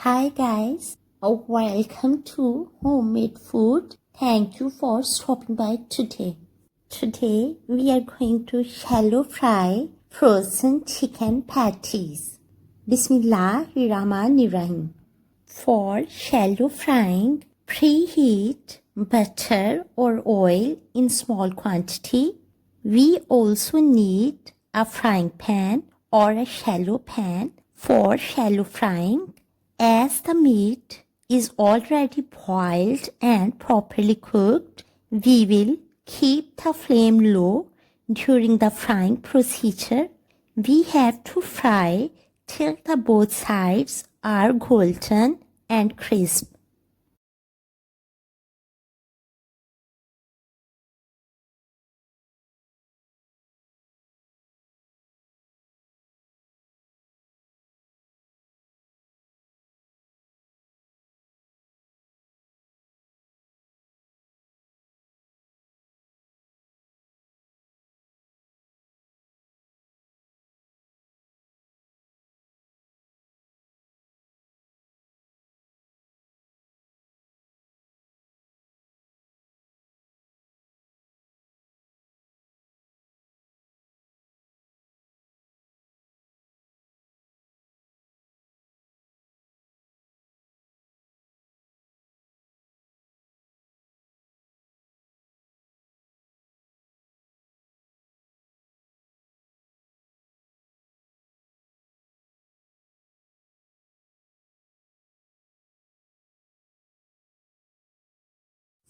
Hi guys, welcome to Homemade Food. Thank you for stopping by today. Today we are going to shallow fry frozen chicken patties. Bismillahirrahmanirrahim. For shallow frying, preheat butter or oil in small quantity. We also need a frying pan or a shallow pan for shallow frying. As the meat is already boiled and properly cooked, we will keep the flame low during the frying procedure. We have to fry till the both sides are golden and crisp.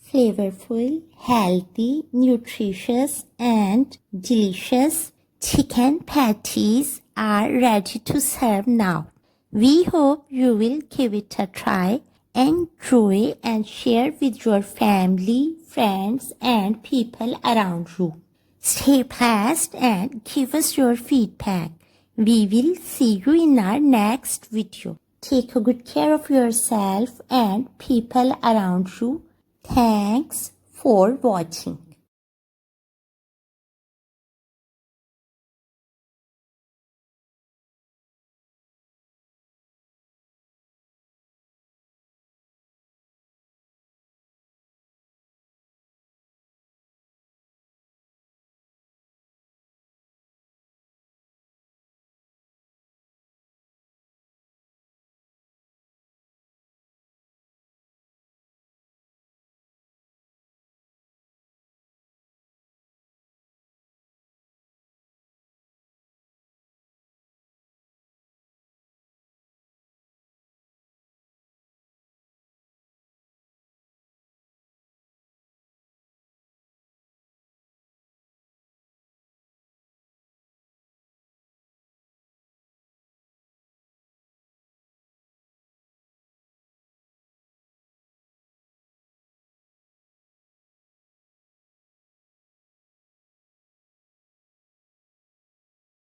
Flavorful, healthy, nutritious, and delicious chicken patties are ready to serve now. We hope you will give it a try, enjoy, and share with your family, friends, and people around you. Stay blessed and give us your feedback. We will see you in our next video. Take good care of yourself and people around you. Thanks for watching.